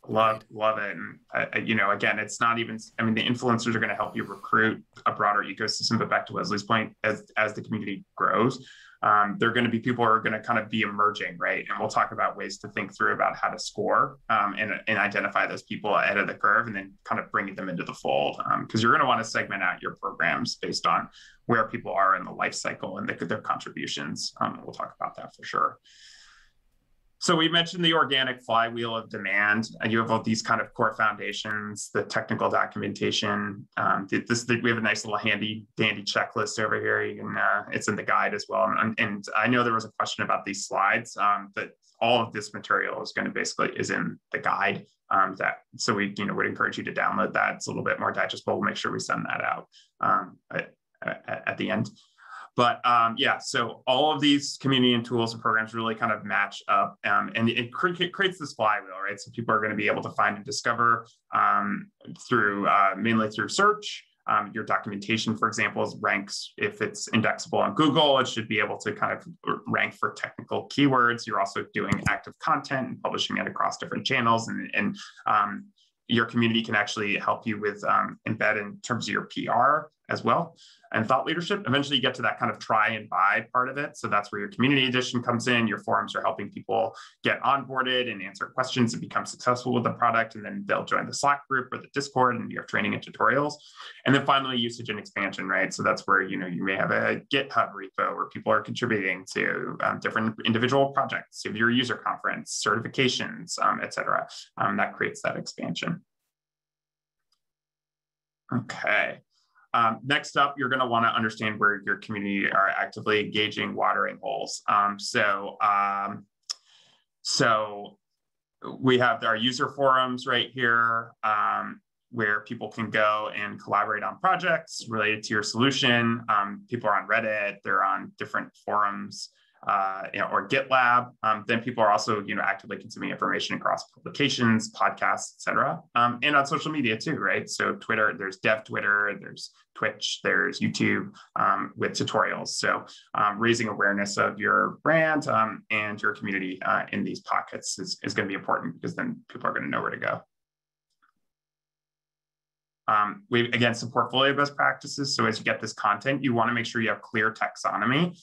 Love it. And again, it's not even, the influencers are going to help you recruit a broader ecosystem, but back to Wesley's point, as the community grows, there are going to be people who are going to kind of be emerging, right? And we'll talk about ways to think through about how to score and identify those people ahead of the curve, and then kind of bringing them into the fold, because you're going to want to segment out your programs based on where people are in the life cycle and their contributions. We'll talk about that for sure. So we mentioned the organic flywheel of demand. You have all these kind of core foundations, the technical documentation. We have a nice little handy dandy checklist over here. You can, it's in the guide as well. And I know there was a question about these slides, but all of this material is is in the guide. So we would encourage you to download that. It's a little bit more digestible. We'll make sure we send that out at the end. But so all of these community and tools and programs really kind of match up, and it creates this flywheel, right? So people are going to be able to find and discover mainly through search. Your documentation, for example, ranks, if it's indexable on Google, it should be able to kind of rank for technical keywords. You're also doing active content and publishing it across different channels, and your community can actually help you with embed in terms of your PR as well, and thought leadership. Eventually you get to that kind of try and buy part of it. So that's where your community edition comes in. Your forums are helping people get onboarded and answer questions and become successful with the product. And then they'll join the Slack group or the Discord, and you have training and tutorials. And then finally, usage and expansion, right? So that's where, you may have a GitHub repo where people are contributing to different individual projects, so your user conference, certifications, et cetera. That creates that expansion. Okay. Next up, you're going to want to understand where your community are actively engaging watering holes. So we have our user forums right here, where people can go and collaborate on projects related to your solution. People are on Reddit, they're on different forums, or GitLab. Then people are also, actively consuming information across publications, podcasts, etc. And on social media too, right? So Twitter, there's Dev Twitter, there's Twitch, there's YouTube with tutorials. So raising awareness of your brand and your community in these pockets is going to be important, because then people are going to know where to go. We, again, some portfolio best practices. So as you get this content, you want to make sure you have clear taxonomy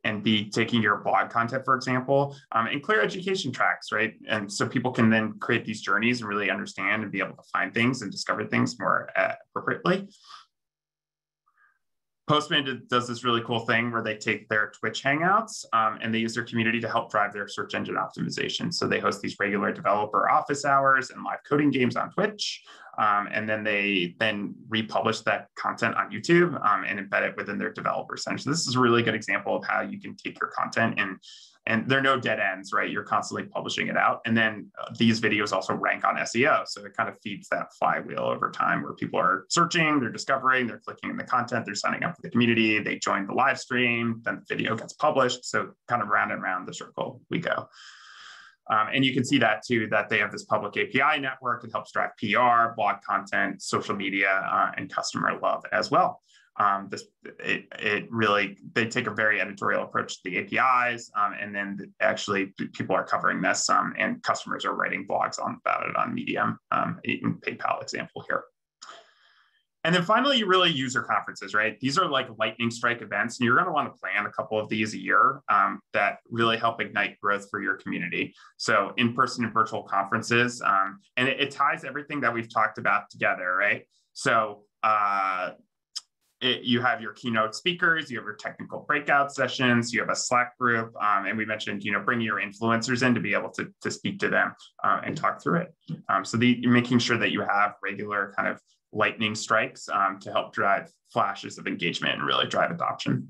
and be taking your blog content, for example, and clear education tracks, right? And so people can then create these journeys and really understand and be able to find things and discover things more appropriately. Postman does this really cool thing where they take their Twitch hangouts and they use their community to help drive their search engine optimization. So they host these regular developer office hours and live coding games on Twitch. And then they republish that content on YouTube and embed it within their developer center. So this is a really good example of how you can take your content and there are no dead ends, right? You're constantly publishing it out. And then these videos also rank on SEO. So it kind of feeds that flywheel over time where people are searching, they're discovering, they're clicking in the content, they're signing up for the community, they join the live stream, then the video gets published. So kind of round and round the circle we go. And you can see that too, that they have this public API network that helps drive PR, blog content, social media, and customer love as well. They take a very editorial approach to the APIs, and then actually people are covering this, and customers are writing blogs about it on Medium, in PayPal example here. And then finally, really user conferences, right? These are like lightning strike events, and you're going to want to plan a couple of these a year that really help ignite growth for your community. So in-person and virtual conferences, and it ties everything that we've talked about together, right? So you have your keynote speakers, you have your technical breakout sessions, you have a Slack group, and we mentioned, bringing your influencers in to be able to speak to them and talk through it. So making sure that you have regular kind of lightning strikes to help drive flashes of engagement and really drive adoption.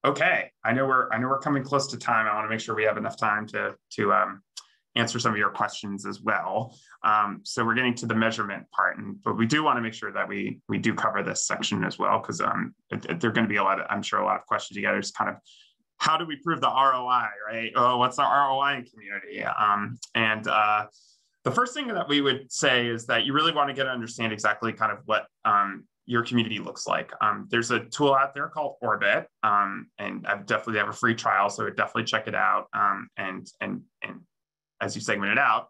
Okay, I know we're coming close to time. I want to make sure we have enough time to answer some of your questions as well. So we're getting to the measurement part, but we do want to make sure that we do cover this section as well, because there are going to be I'm sure a lot of questions you guys kind of, how do we prove the ROI, right? Oh, what's the ROI in community? The first thing that we would say is that you really want to understand exactly kind of what your community looks like. There's a tool out there called Orbit, and I definitely have a free trial, so definitely check it out. And as you segment it out.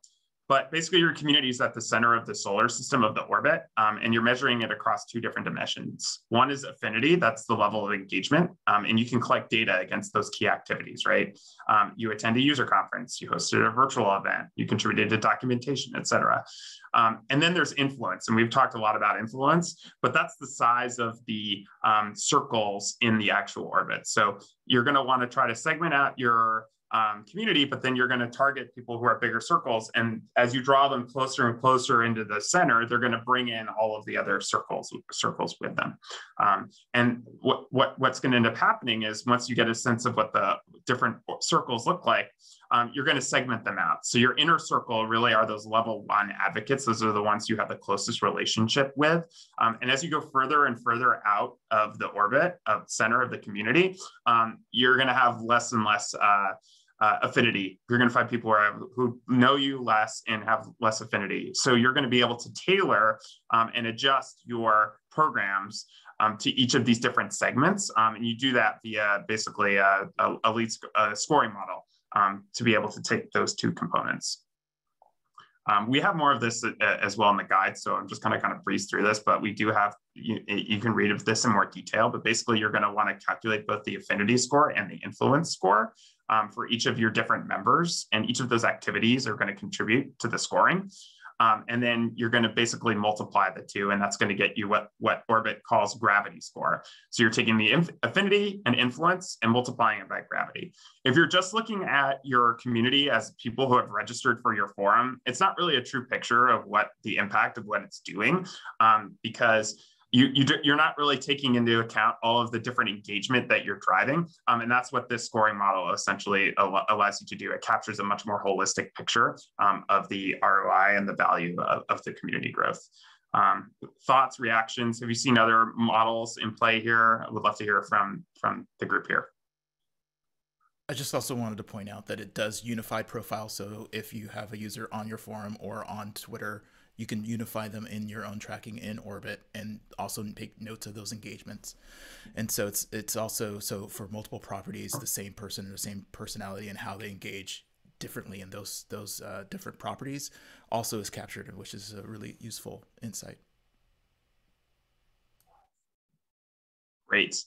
But basically your community is at the center of the solar system of the orbit, and you're measuring it across two different dimensions. One is affinity, that's the level of engagement, and you can collect data against those key activities, right? You attend a user conference, you hosted a virtual event, you contributed to documentation, et cetera. And then there's influence, and we've talked a lot about influence, but that's the size of the circles in the actual orbit. So you're gonna wanna try to segment out your community, but then you're going to target people who are bigger circles. And as you draw them closer and closer into the center, they're going to bring in all of the other circles with them. And what's going to end up happening is once you get a sense of what the different circles look like, you're going to segment them out. So your inner circle really are those level 1 advocates. Those are the ones you have the closest relationship with. And as you go further and further out of the orbit, of center of the community, you're going to have less and less affinity. You're going to find people who know you less and have less affinity. So you're going to be able to tailor and adjust your programs to each of these different segments. And you do that via basically a lead scoring model to be able to take those two components. We have more of this as well in the guide, so I'm just kind of breeze through this, but we do have, you can read of this in more detail, but basically you're going to want to calculate both the affinity score and the influence score for each of your different members, and each of those activities are going to contribute to the scoring. And then you're going to basically multiply the two, and that's going to get you what Orbit calls gravity score. So you're taking the affinity and influence and multiplying it by gravity. If you're just looking at your community as people who have registered for your forum, it's not really a true picture of what the impact of what it's doing, because you're not really taking into account all of the different engagement that you're driving. And that's what this scoring model essentially allows you to do. It captures a much more holistic picture of the ROI and the value of the community growth. Thoughts, reactions? Have you seen other models in play here? I would love to hear from the group here. I just also wanted to point out that it does unify profiles. So if you have a user on your forum or on Twitter, you can unify them in your own tracking in Orbit and also take notes of those engagements. And so it's also, so for multiple properties, the same person and the same personality and how they engage differently in those different properties also is captured, which is a really useful insight. Great.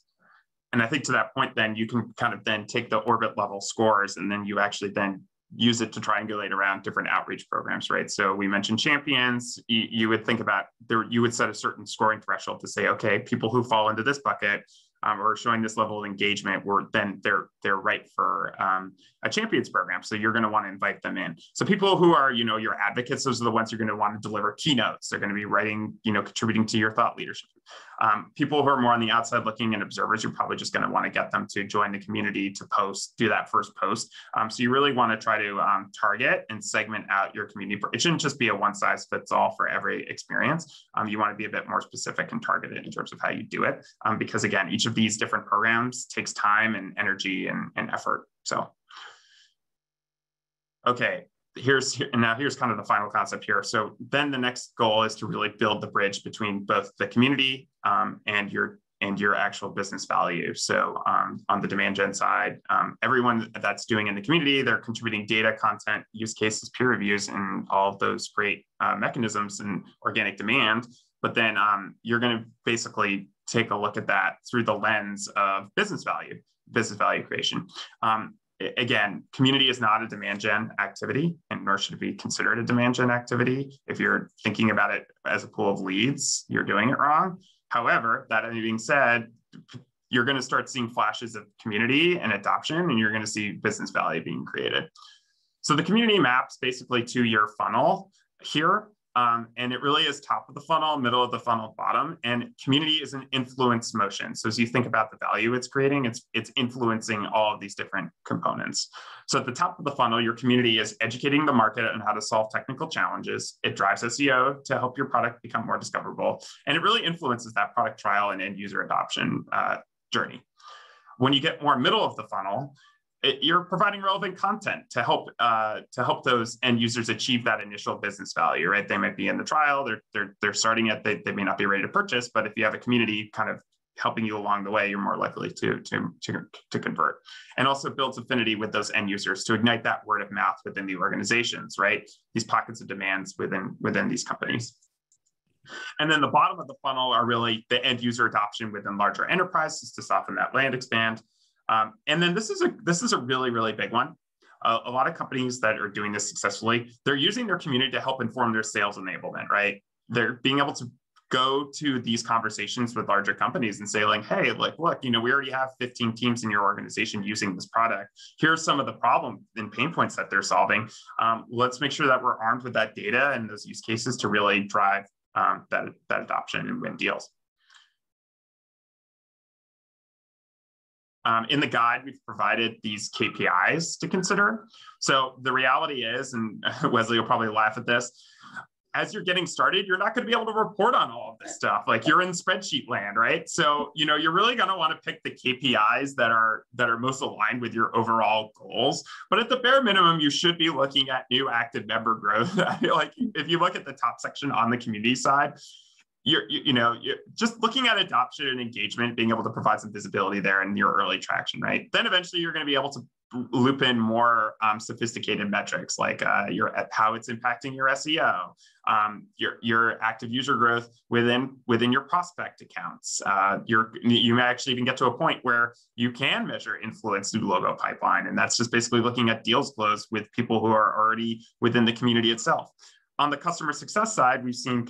And I think to that point, then you can kind of then take the Orbit level scores and then you actually then use it to triangulate around different outreach programs, right? So we mentioned champions. You would think about you would set a certain scoring threshold to say, okay, people who fall into this bucket or showing this level of engagement, they're right for a champions program. So you're going to want to invite them in. So people who are, your advocates, those are the ones you're going to want to deliver keynotes. They're going to be writing, contributing to your thought leadership. People who are more on the outside looking and observers, you're probably just going to want to get them to join the community to do that first post. So you really want to try to target and segment out your community. It shouldn't just be a one size fits all for every experience. You want to be a bit more specific and targeted in terms of how you do it. Because again, each of these different programs takes time and energy and effort. So, okay. Here's kind of the final concept here. So then the next goal is to really build the bridge between both the community and your actual business value. So on the demand gen side, everyone that's doing in the community, they're contributing data, content, use cases, peer reviews, and all of those great mechanisms and organic demand. But then you're going to basically take a look at that through the lens of business value creation. Again, community is not a demand gen activity, and nor should it be considered a demand gen activity. If you're thinking about it as a pool of leads, you're doing it wrong. However, that being said, you're going to start seeing flashes of community and adoption, and you're going to see business value being created. So the community maps basically to your funnel here. And it really is top of the funnel, middle of the funnel, bottom. And community is an influence motion. So as you think about the value it's creating, it's influencing all of these different components. So at the top of the funnel, your community is educating the market on how to solve technical challenges. It drives SEO to help your product become more discoverable. And it really influences that product trial and end user adoption journey. When you get more middle of the funnel, you're providing relevant content to help those end users achieve that initial business value, right? They might be in the trial, they're starting it, they may not be ready to purchase, but if you have a community kind of helping you along the way, you're more likely to convert. And also builds affinity with those end users to ignite that word of mouth within the organizations, right? These pockets of demands within these companies. And then the bottom of the funnel are really the end user adoption within larger enterprises to soften that land expand. And then this is a really, really big one. A lot of companies that are doing this successfully, they're using their community to help inform their sales enablement, right? They're being able to go to these conversations with larger companies and say like, hey, like, look, we already have 15 teams in your organization using this product. Here's some of the problem and pain points that they're solving. Let's make sure that we're armed with that data and those use cases to really drive that adoption and win deals. In the guide, we've provided these KPIs to consider. So the reality is, and Wesley will probably laugh at this, as you're getting started, you're not going to be able to report on all of this stuff. Like you're in spreadsheet land, right? So, you're really going to want to pick the KPIs that are most aligned with your overall goals. But at the bare minimum, you should be looking at new active member growth. Like if you look at the top section on the community side, you're just looking at adoption and engagement, being able to provide some visibility there in your early traction, right? Then eventually you're going to be able to loop in more sophisticated metrics like how it's impacting your SEO, your active user growth within your prospect accounts. You may actually even get to a point where you can measure influence through logo pipeline, and that's just basically looking at deals closed with people who are already within the community itself. On the customer success side, we've seen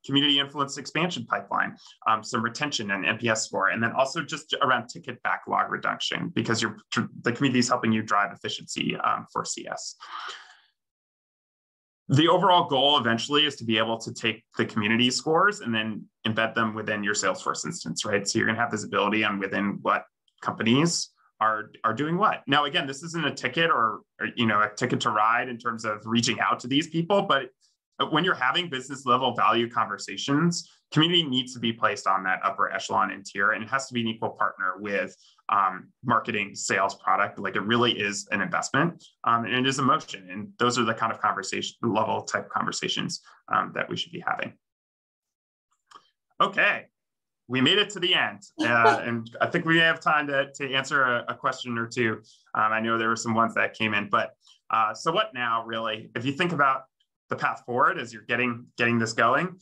community influence expansion pipeline, some retention and NPS score, and then also just around ticket backlog reduction because the community is helping you drive efficiency for CS. The overall goal eventually is to be able to take the community scores and then embed them within your Salesforce instance, right? So you're going to have visibility on within what companies are doing what. Now, again, this isn't a ticket or a ticket to ride in terms of reaching out to these people, but when you're having business level value conversations, community needs to be placed on that upper echelon and tier, and it has to be an equal partner with marketing, sales, product. Like, it really is an investment, and it is emotion. And those are the kind of conversation level type conversations that we should be having. Okay, we made it to the end, and I think we have time to answer a question or two. I know there were some ones that came in, but so what now, really? If you think about the path forward as you're getting this going,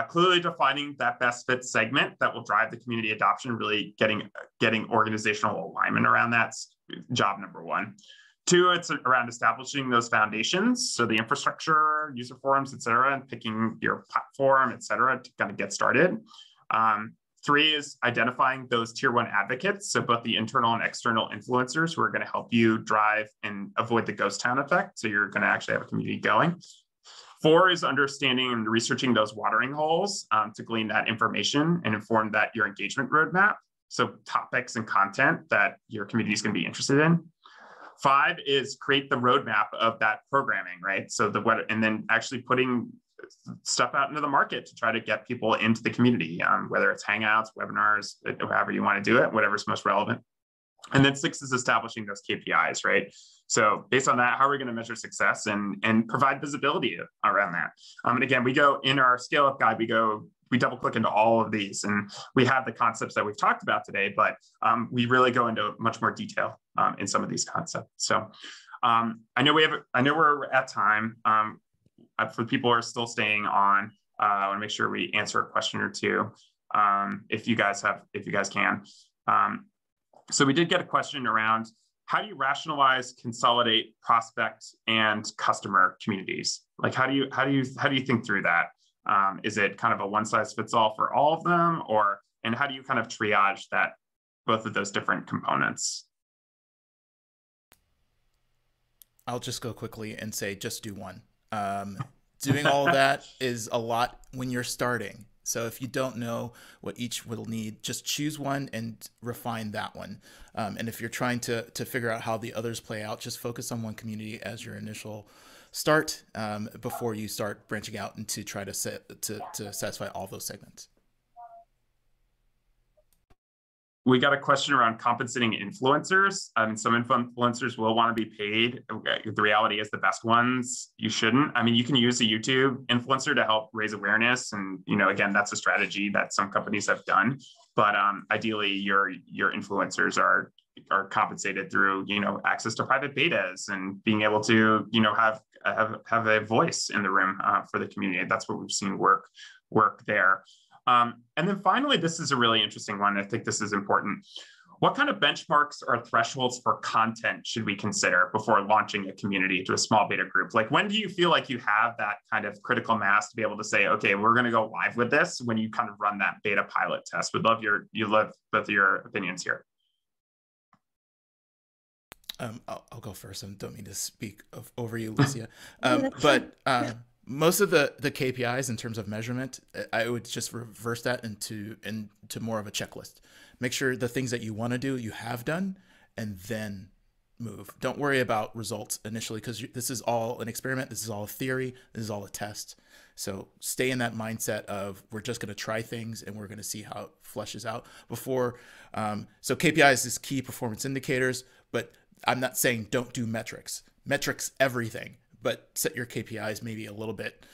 clearly defining that best fit segment that will drive the community adoption, really getting organizational alignment around that's job number one. Two, it's around establishing those foundations. So the infrastructure, user forums, et cetera, and picking your platform, et cetera, to kind of get started. Three is identifying those tier one advocates. So both the internal and external influencers who are going to help you drive and avoid the ghost town effect. So you're going to actually have a community going. Four is understanding and researching those watering holes to glean that information and inform that your engagement roadmap. So topics and content that your community is going to be interested in. Five is create the roadmap of that programming, right? So and then actually putting stuff out into the market to try to get people into the community, whether it's Hangouts, webinars, however you want to do it, whatever's most relevant. And then six is establishing those KPIs, right? So based on that, how are we going to measure success and provide visibility around that? And again, we go in our scale up guide, we double click into all of these, and we have the concepts that we've talked about today, but we really go into much more detail in some of these concepts. So I know we're at time. For people who are still staying on, I want to make sure we answer a question or two if you guys can. So we did get a question around how do you rationalize, consolidate prospect and customer communities? Like, how do you think through that? Is it kind of a one size fits all for all of them, and how do you kind of triage both of those different components? I'll just go quickly and say, just do one. Doing all of that is a lot when you're starting. So if you don't know what each will need, just choose one and refine that one. And if you're trying to figure out how the others play out, just focus on one community as your initial start before you start branching out and to try to satisfy all those segments. We got a question around compensating influencers. Some influencers will want to be paid. The reality is the best ones, you shouldn't. I mean, you can use a YouTube influencer to help raise awareness. And, again, that's a strategy that some companies have done. But ideally, your influencers are compensated through, access to private betas and being able to, have a voice in the room for the community. That's what we've seen work there. And then finally, this is a really interesting one. I think this is important. What kind of benchmarks or thresholds for content should we consider before launching a community to a small beta group? Like, when do you feel like you have that kind of critical mass to be able to say, okay, we're going to go live with this when you kind of run that beta pilot test? We'd love both your opinions here. I'll go first. I don't mean to speak over you, Lucia. But most of the KPIs in terms of measurement, I would just reverse that into more of a checklist. Make sure the things that you want to do, you have done, and then move. Don't worry about results initially, because this is all an experiment. This is all a theory. This is all a test. So stay in that mindset of we're just going to try things and we're going to see how it fleshes out before. So KPIs is key performance indicators, but I'm not saying don't do metrics. Metrics everything, but set your KPIs maybe a little bit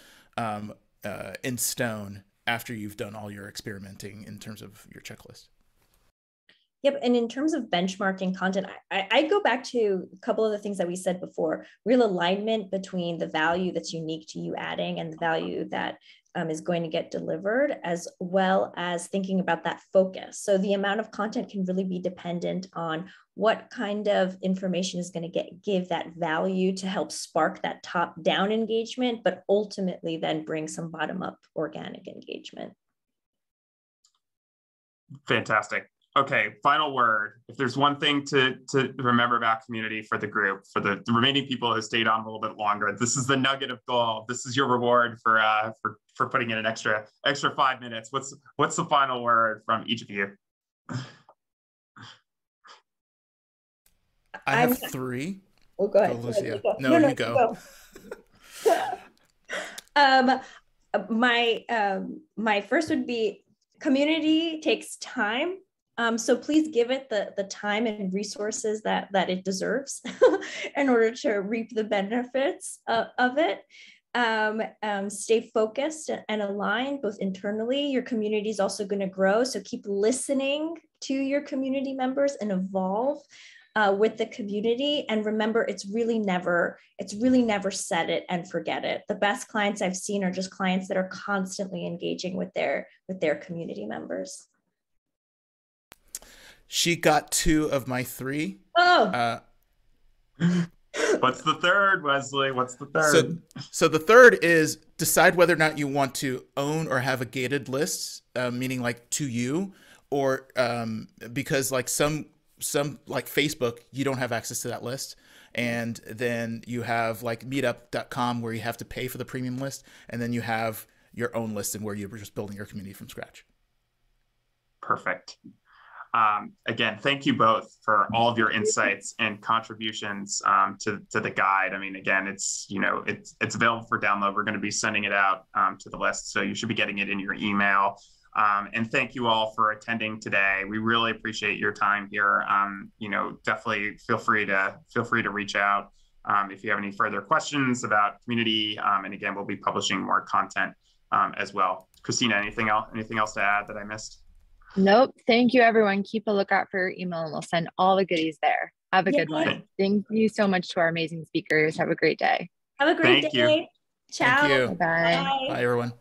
in stone after you've done all your experimenting in terms of your checklist. Yep. And in terms of benchmarking content, I go back to a couple of the things that we said before, real alignment between the value that's unique to you adding and the value that is going to get delivered, as well as thinking about that focus. So the amount of content can really be dependent on what kind of information is going to give that value to help spark that top-down engagement, but ultimately then bring some bottom-up organic engagement. Fantastic. Okay, final word. If there's one thing to remember about community for the group, for the remaining people who stayed on a little bit longer, this is the nugget of gold. This is your reward for putting in an extra 5 minutes. What's the final word from each of you? I have three. Oh, go ahead. Lucia. Go. No, you go. My first would be community takes time. So please give it the time and resources that it deserves in order to reap the benefits of it. Stay focused and aligned both internally. Your community is also going to grow. So keep listening to your community members and evolve with the community. And remember, it's really never set it and forget it. The best clients I've seen are just clients that are constantly engaging with their community members. She got 2 of my 3. Oh. What's the third, Wesley? What's the third? So the third is decide whether or not you want to own or have a gated list, meaning like to you, or because like some like Facebook, you don't have access to that list. And then you have like meetup.com where you have to pay for the premium list. And then you have your own list and where you're just building your community from scratch. Perfect. Again, thank you both for all of your insights and contributions to the guide. I mean, again, it's available for download. We're going to be sending it out to the list, so you should be getting it in your email. And thank you all for attending today. We really appreciate your time here. Definitely feel free to reach out if you have any further questions about community. And again, we'll be publishing more content as well. Christina, anything else to add that I missed? Nope. Thank you, everyone. Keep a lookout for your email and we'll send all the goodies there. Have a good one. Thank you so much to our amazing speakers. Have a great day. Have a great day. You. Ciao. Thank you. Bye. Bye, everyone.